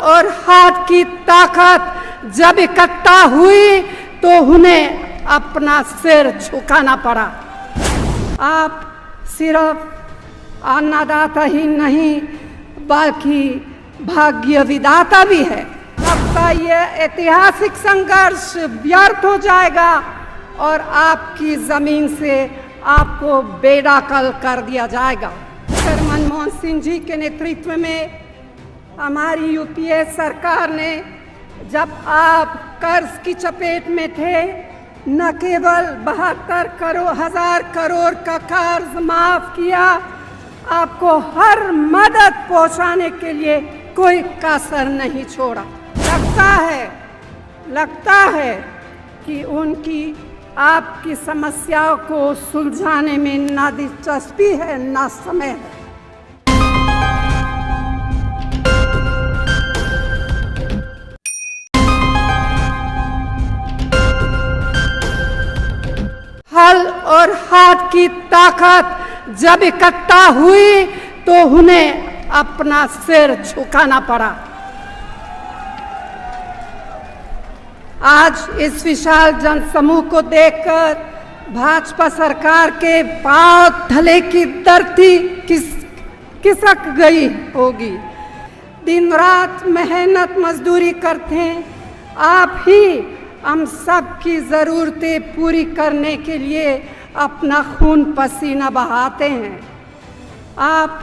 और हाथ की ताकत जब इकट्ठा हुई तो उन्हें अपना सिर झुकाना पड़ा। आप सिर्फ अन्नदाता ही नहीं बल्कि भाग्य विधाता भी है। आपका यह ऐतिहासिक संघर्ष व्यर्थ हो जाएगा और आपकी जमीन से आपको बेदखल कर दिया जाएगा। डॉक्टर मनमोहन सिंह जी के नेतृत्व में हमारी यूपीए सरकार ने, जब आप कर्ज की चपेट में थे, न केवल 72,000 करोड़ का कर्ज माफ किया, आपको हर मदद पहुंचाने के लिए कोई कसर नहीं छोड़ा। लगता है कि उनकी आपकी समस्याओं को सुलझाने में ना दिलचस्पी है ना समय है। हल और हाथ की ताकत जब इकट्ठा हुई तो उन्हें अपना सिर झुकाना पड़ा। आज इस विशाल जनसमूह को देखकर भाजपा सरकार के पांव तले की धरती खिसक गई होगी। दिन रात मेहनत मजदूरी करते हैं, आप ही हम सब की ज़रूरतें पूरी करने के लिए अपना खून पसीना बहाते हैं। आप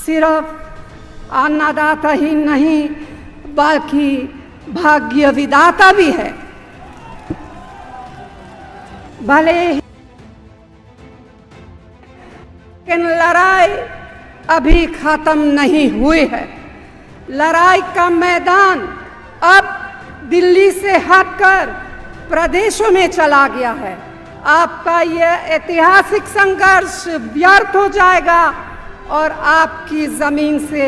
सिर्फ अन्नदाता ही नहीं बल्कि भाग्य विधाता भी है। भले ही लड़ाई अभी खत्म नहीं हुई है। लड़ाई का मैदान अब दिल्ली से हटकर प्रदेशों में चला गया है। आपका यह ऐतिहासिक संघर्ष व्यर्थ हो जाएगा और आपकी जमीन से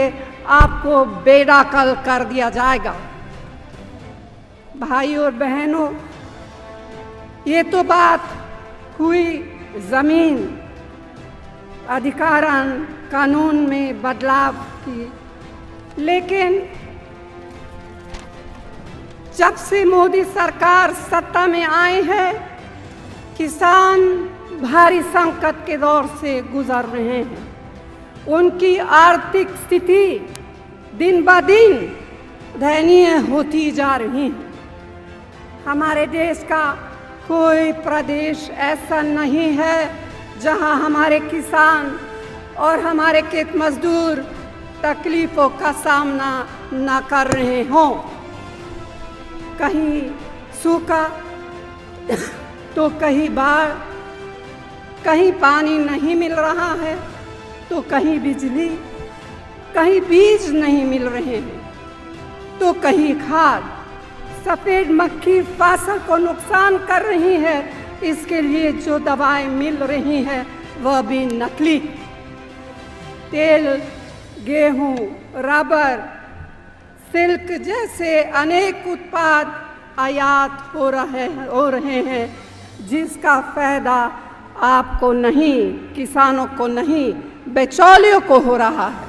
आपको बेदखल कर दिया जाएगा। भाइयों और बहनों, ये तो बात हुई जमीन अधिकारण कानून में बदलाव की, लेकिन जब से मोदी सरकार सत्ता में आए हैं, किसान भारी संकट के दौर से गुजर रहे हैं। उनकी आर्थिक स्थिति दिन ब दिन दयनीय होती जा रही है। हमारे देश का कोई प्रदेश ऐसा नहीं है जहां हमारे किसान और हमारे खेत मजदूर तकलीफों का सामना न कर रहे हों। कहीं सूखा तो कहीं बाढ़, कहीं पानी नहीं मिल रहा है तो कहीं बिजली, कहीं बीज नहीं मिल रहे हैं तो कहीं खाद। सफेद मक्खी फसल को नुकसान कर रही है, इसके लिए जो दवाएं मिल रही हैं वह भी नकली। तेल, गेहूं, रबर, सिल्क जैसे अनेक उत्पाद आयात हो रहे हैं जिसका फायदा आपको नहीं, किसानों को नहीं, बिचौलियों को हो रहा है।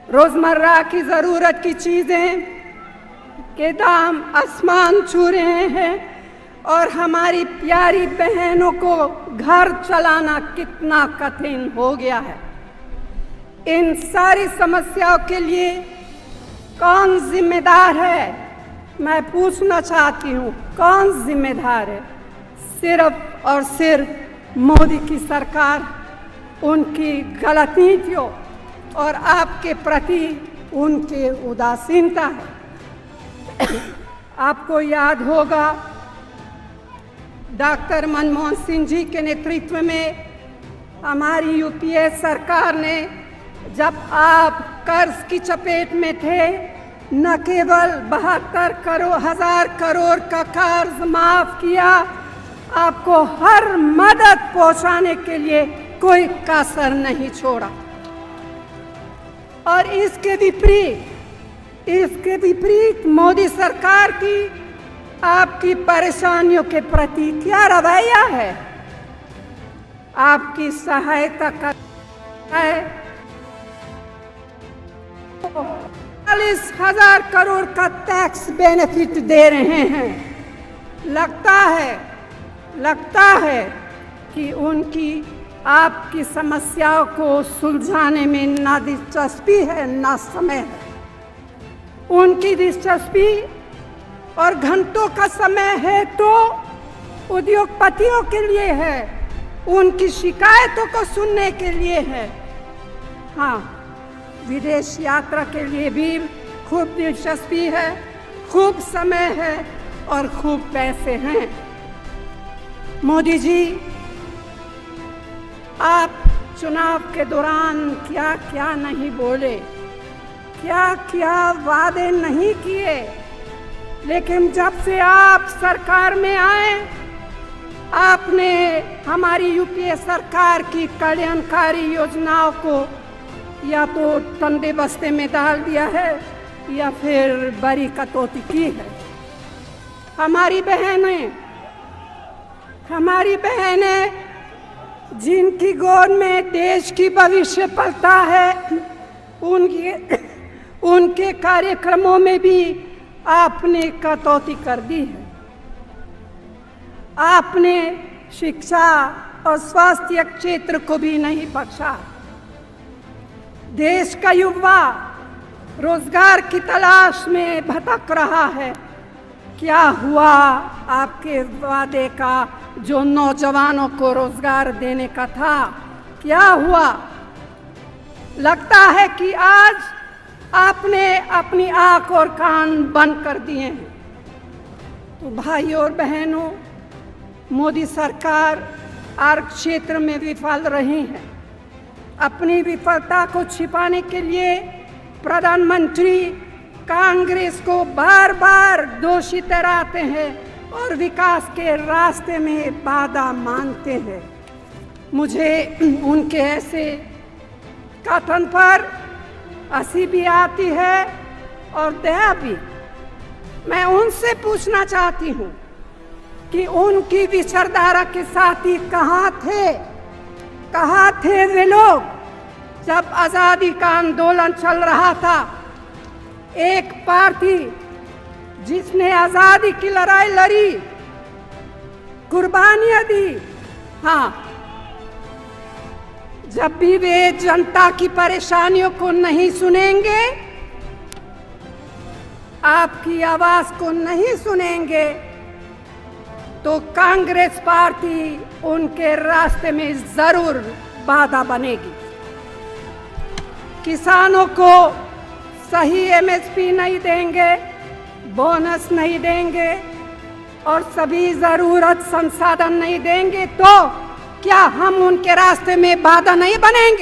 रोजमर्रा की जरूरत की चीजें के दाम आसमान छू रहे हैं और हमारी प्यारी बहनों को घर चलाना कितना कठिन हो गया है। इन सारी समस्याओं के लिए कौन जिम्मेदार है? मैं पूछना चाहती हूँ, कौन जिम्मेदार है? सिर्फ और सिर्फ मोदी की सरकार, उनकी गलत नीतियों और आपके प्रति उनकी उदासीनता है। आपको याद होगा डॉक्टर मनमोहन सिंह जी के नेतृत्व में हमारी यूपीए सरकार ने, जब आप कर्ज की चपेट में थे, न केवल 72,000 करोड़ का कर्ज माफ किया, आपको हर मदद पहुंचाने के लिए कोई कसर नहीं छोड़ा। और इसके विपरीत मोदी सरकार की आपकी परेशानियों के प्रति क्या रवैया है? आपकी सहायता कर है 40,000 करोड़ का टैक्स बेनिफिट दे रहे हैं। लगता है कि उनकी आपकी समस्याओं को सुलझाने में ना दिलचस्पी है ना समय है। उनकी दिलचस्पी और घंटों का समय है तो उद्योगपतियों के लिए है, उनकी शिकायतों को सुनने के लिए है। हाँ, विदेश यात्रा के लिए भी खूब दिलचस्पी है, खूब समय है और खूब पैसे हैं। मोदी जी, आप चुनाव के दौरान क्या क्या नहीं बोले, क्या क्या वादे नहीं किए, लेकिन जब से आप सरकार में आए, आपने हमारी यूपीए सरकार की कल्याणकारी योजनाओं को या तो टंडे बस्ते में डाल दिया है या फिर बड़ी कटौती की है। हमारी बहनें जिनकी गोद में देश की भविष्य पलता है, उनके कार्यक्रमों में भी आपने कटौती कर दी है। आपने शिक्षा और स्वास्थ्य क्षेत्र को भी नहीं बख्शा। देश का युवा रोजगार की तलाश में भटक रहा है। क्या हुआ आपके वादे का जो नौजवानों को रोजगार देने का था? क्या हुआ? लगता है कि आज आपने अपनी आंख और कान बंद कर दिए हैं। तो भाइयों और बहनों, मोदी सरकार हर क्षेत्र में विफल रही है। अपनी विफलता को छिपाने के लिए प्रधानमंत्री कांग्रेस को बार बार दोषी ठहराते हैं और विकास के रास्ते में बाधा मानते हैं। मुझे उनके ऐसे कथन पर हंसी भी आती है और दया भी। मैं उनसे पूछना चाहती हूँ कि उनकी विचारधारा के साथी कहाँ थे वे लोग जब आजादी का आंदोलन चल रहा था? एक पार्टी जिसने आजादी की लड़ाई लड़ी, कुर्बानियां दी। हाँ, जब भी वे जनता की परेशानियों को नहीं सुनेंगे, आपकी आवाज को नहीं सुनेंगे, तो कांग्रेस पार्टी उनके रास्ते में जरूर बाधा बनेगी। किसानों को सही एमएसपी नहीं देंगे, बोनस नहीं देंगे और सभी जरूरत संसाधन नहीं देंगे, तो क्या हम उनके रास्ते में बाधा नहीं बनेंगे?